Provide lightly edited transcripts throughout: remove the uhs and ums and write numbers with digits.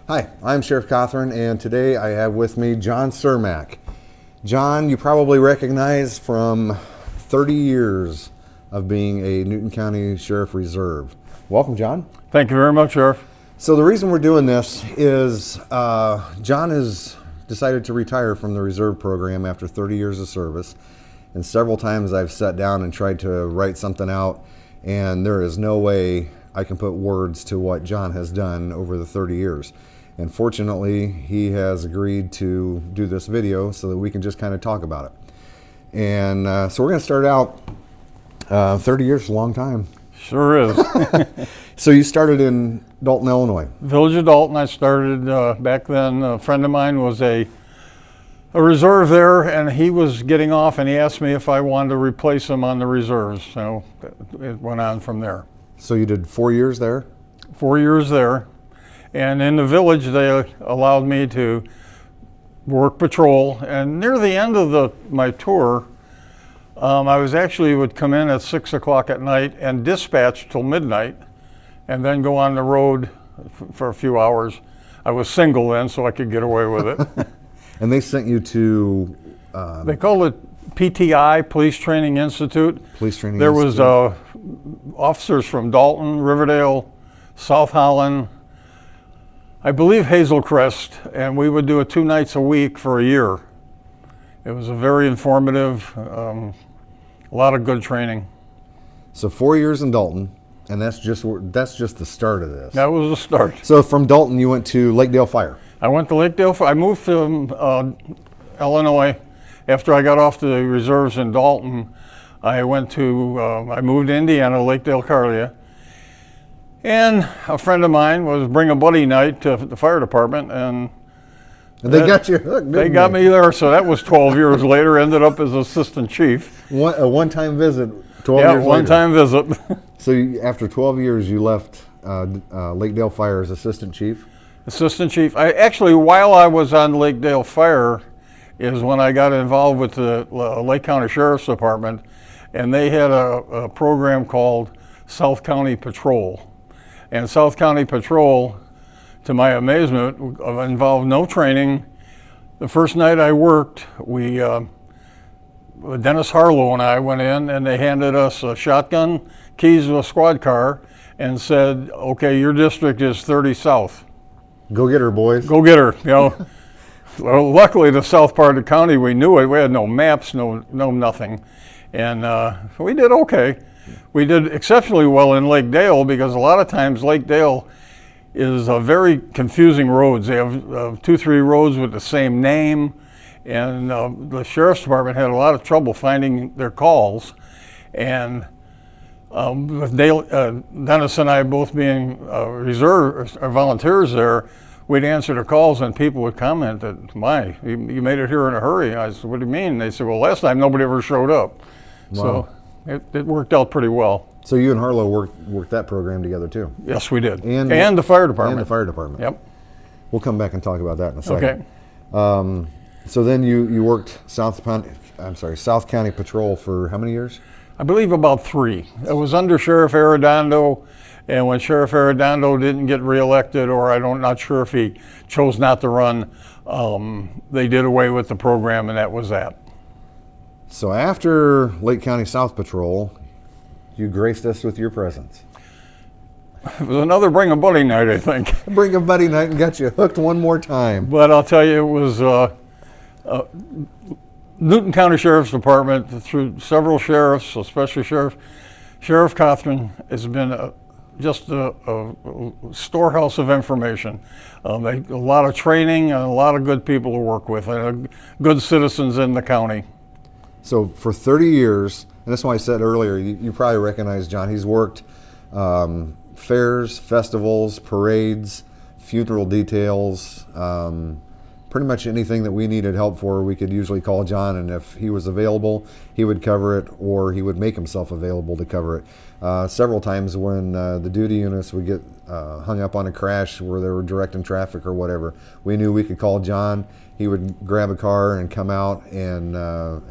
Hi, I'm Sheriff Cothran, and today I have with me John Cermak. John, you probably recognize from 30 years of being a Newton County Sheriff Reserve. Welcome, John. Thank you very much, Sheriff. So the reason we're doing this is John has decided to retire from the Reserve program after 30 years of service, and several times I've sat down and tried to write something out, and there is no way I can put words to what John has done over the 30 years. And fortunately, he has agreed to do this video so that we can just kind of talk about it. And so we're going to start out. 30 years is a long time. Sure is. So you started in Dalton, Illinois. Village of Dalton. I started back then. A friend of mine was a reserve there, and he was getting off, and he asked me if I wanted to replace him on the reserves. So it went on from there. So you did 4 years there? 4 years there. And in the village, they allowed me to work patrol. And near the end of my tour, I would come in at 6 o'clock at night and dispatch till midnight, and then go on the road for a few hours. I was single then, so I could get away with it. And they sent you to? They called it PTI, Police Training Institute. Police Training There Institute. was officers from Dalton, Riverdale, South Holland, I believe Hazel Crest, and we would do it 2 nights a week for a year. It was a very informative, a lot of good training. So 4 years in Dalton, and that's just the start of this. That was the start. So from Dalton, you went to Lakedale Fire. I went to Lakedale. I moved to Illinois after I got off the reserves in Dalton. I moved to Indiana, Lakedale, Carlia. And a friend of mine was bring a buddy night to the fire department, and they got you hooked, They got me there, so that was 12 years later, ended up as assistant chief. A one-time visit, 12 years Yeah, later. one-time visit. So after 12 years, you left Lakedale Fire as assistant chief? Assistant chief. While I was on Lakedale Fire is when I got involved with the Lake County Sheriff's Department, and they had a program called South County Patrol. And South County Patrol, to my amazement, involved no training. The first night I worked, Dennis Harlow and I went in, and they handed us a shotgun, keys to a squad car, and said, okay, your district is 30 South. Go get her, boys. Go get her, Well, luckily, the south part of the county, we knew it. We had no maps, no nothing. And we did okay. We did exceptionally well in Lakedale, because a lot of times Lakedale is a very confusing roads. They have 2-3 roads with the same name, and the sheriff's department had a lot of trouble finding their calls. And with Dennis and I both being reserve or volunteers there, we'd answer the calls, and people would comment that, "My, you made it here in a hurry." I said, "What do you mean?" They said, "Well, last time nobody ever showed up." Wow. So it worked out pretty well. So you and Harlow worked that program together too? Yes, we did. And the fire department. And the fire department. Yep. We'll come back and talk about that in a second. Okay. So then you worked South County Patrol for how many years? I believe about 3. It was under Sheriff Arredondo, and when Sheriff Arredondo didn't get reelected, or I'm not sure if he chose not to run, they did away with the program, and that was that. So after Lake County South Patrol, you graced us with your presence. It was another bring a buddy night, I think. Bring a buddy night and got you hooked one more time. But I'll tell you, it was Newton County Sheriff's Department, through several sheriffs, especially Sheriff Cothran, has been just a storehouse of information. A lot of training and a lot of good people to work with, and good citizens in the county. So for 30 years, and that's why I said earlier, you probably recognize John. He's worked fairs, festivals, parades, funeral details, pretty much anything that we needed help for, we could usually call John, and if he was available, he would cover it, or he would make himself available to cover it. Several times when the duty units would get hung up on a crash where they were directing traffic or whatever, we knew we could call John. He would grab a car and come out and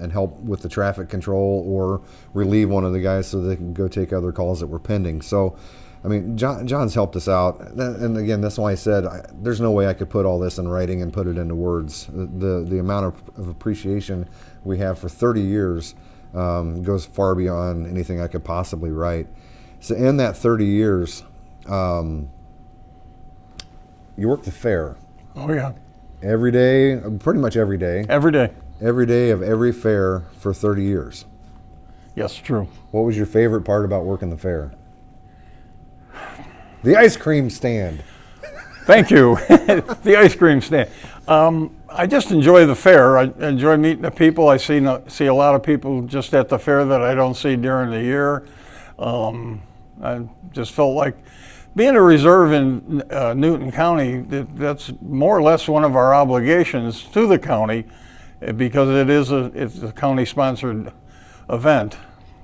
help with the traffic control or relieve one of the guys so they can go take other calls that were pending. So I mean, John's helped us out, and again, that's why I said there's no way I could put all this in writing and put it into words. The amount of appreciation we have for 30 years goes far beyond anything I could possibly write. So in that 30 years, you worked the fair. Oh yeah. Every day, pretty much every day. Every day. Every day of every fair for 30 years. Yes, true. What was your favorite part about working the fair? The ice cream stand. Thank you. The ice cream stand. I just enjoy the fair. I enjoy meeting the people. I see a lot of people just at the fair that I don't see during the year. I just felt like being a reserve in Newton County, that's more or less one of our obligations to the county, because it's a county-sponsored event,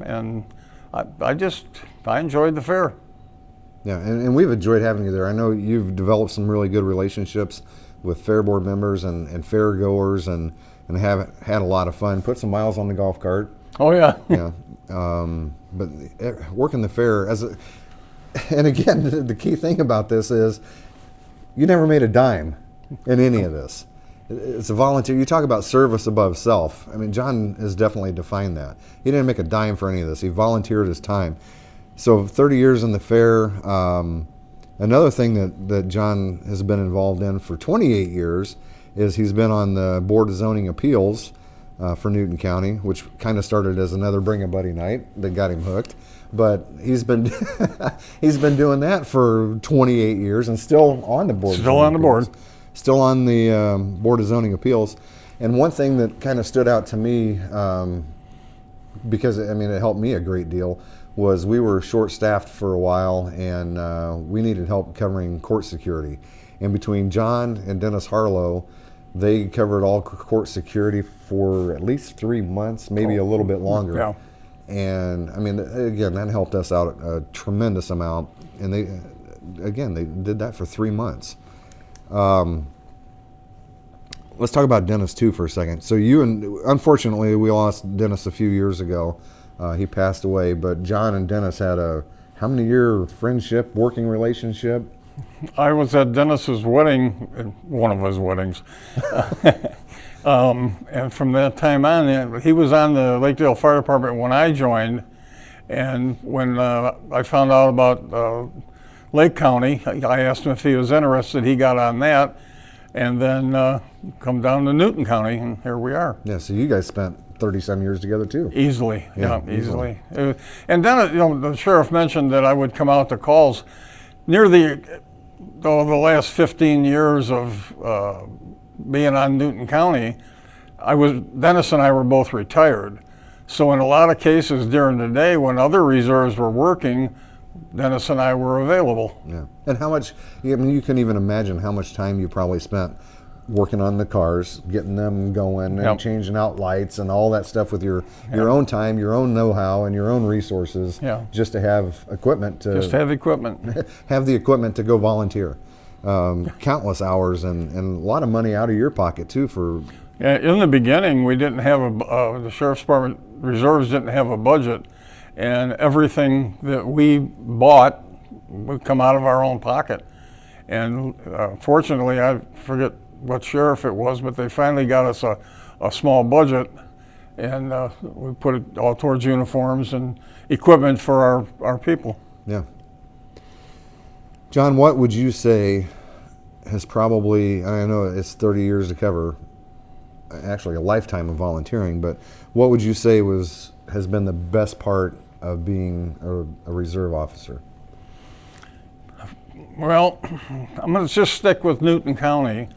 and I enjoyed the fair. Yeah, and we've enjoyed having you there. I know you've developed some really good relationships with fair board members and fair goers, and have had a lot of fun. Put some miles on the golf cart. Oh yeah. Yeah, but working the fair and again, the key thing about this is you never made a dime in any of this. It's a volunteer. You talk about service above self. I mean, John has definitely defined that. He didn't make a dime for any of this. He volunteered his time. So 30 years in the fair. Another thing that John has been involved in for 28 years is he's been on the Board of Zoning Appeals for Newton County, which kind of started as another Bring a Buddy night that got him hooked. But he's been he's been doing that for 28 years and still on the board. Still on the board. Still on the Board of Zoning Appeals. And one thing that kind of stood out to me, because I mean it helped me a great deal, was we were short-staffed for a while, and we needed help covering court security. And between John and Dennis Harlow, they covered all court security for at least 3 months, maybe a little bit longer. Yeah. And I mean, again, that helped us out a tremendous amount. And they did that for 3 months. Let's talk about Dennis too for a second. So unfortunately, we lost Dennis a few years ago. He passed away, but John and Dennis had a how many year friendship, working relationship? I was at Dennis's wedding, one of his weddings. And from that time on, he was on the Lakedale Fire Department when I joined. And when I found out about Lake County, I asked him if he was interested. He got on that, and then come down to Newton County, and here we are. Yeah, so you guys spent 30-some years together too. Easily, yeah, easily. And then, the sheriff mentioned that I would come out to calls. Near the last 15 years of being on Newton County, Dennis and I were both retired. So in a lot of cases during the day when other reserves were working, Dennis and I were available. Yeah. And how much, I mean, you can even imagine how much time you probably spent working on the cars, getting them going, and changing out lights and all that stuff with your own time, your own know-how, and your own resources, just to have equipment to have the equipment to go volunteer. Countless hours and a lot of money out of your pocket too for. Yeah, in the beginning, we didn't have the Sheriff's Department reserves didn't have a budget, and everything that we bought would come out of our own pocket. And fortunately, I forget what sheriff it was, but they finally got us a small budget, and we put it all towards uniforms and equipment for our people. Yeah. John, what would you say has probably, I know it's 30 years to cover, actually a lifetime of volunteering, but what would you say has been the best part of being a reserve officer? Well, I'm going to just stick with Newton County.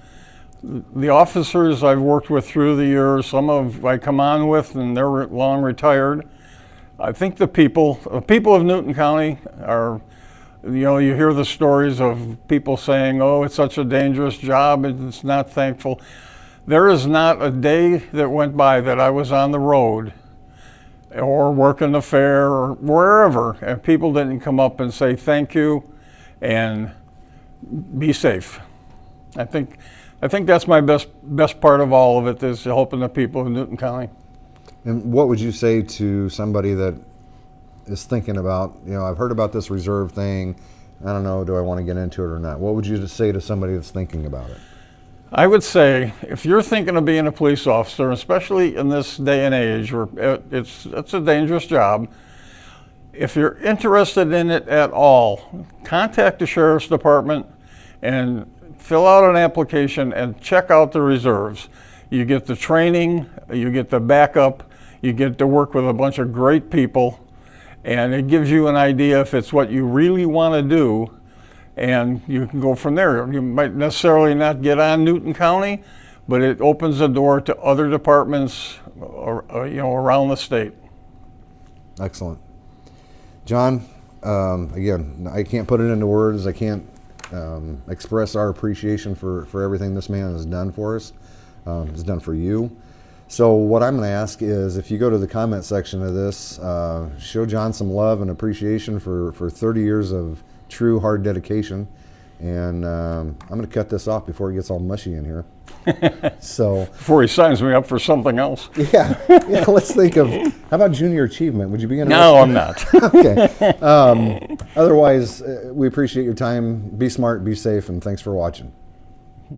The officers I've worked with through the years, I come on with and they're long retired. I think the people of Newton County are, you hear the stories of people saying, oh, it's such a dangerous job and it's not thankful. There is not a day that went by that I was on the road or working the fair or wherever and people didn't come up and say thank you and be safe. I think that's my best part of all of it, is helping the people of Newton County. And what would you say to somebody that is thinking about, I've heard about this reserve thing. I don't know, do I want to get into it or not? What would you just say to somebody that's thinking about it? I would say if you're thinking of being a police officer, especially in this day and age where it's a dangerous job, if you're interested in it at all, contact the sheriff's department and fill out an application and check out the reserves. You get the training, you get the backup, you get to work with a bunch of great people, and it gives you an idea if it's what you really want to do, and you can go from there. You might necessarily not get on Newton County, but it opens the door to other departments around the state. Excellent. John, again, I can't put it into words. I can't express our appreciation for everything this man has done for us, has done for you. So what I'm going to ask is, if you go to the comment section of this, show John some love and appreciation for 30 years of true hard dedication. And I'm going to cut this off before it gets all mushy in here. So before he signs me up for something else. Yeah. Let's think of, how about junior achievement? Would you be interested? No, I'm not. Okay. Otherwise, we appreciate your time. Be smart, be safe, and thanks for watching.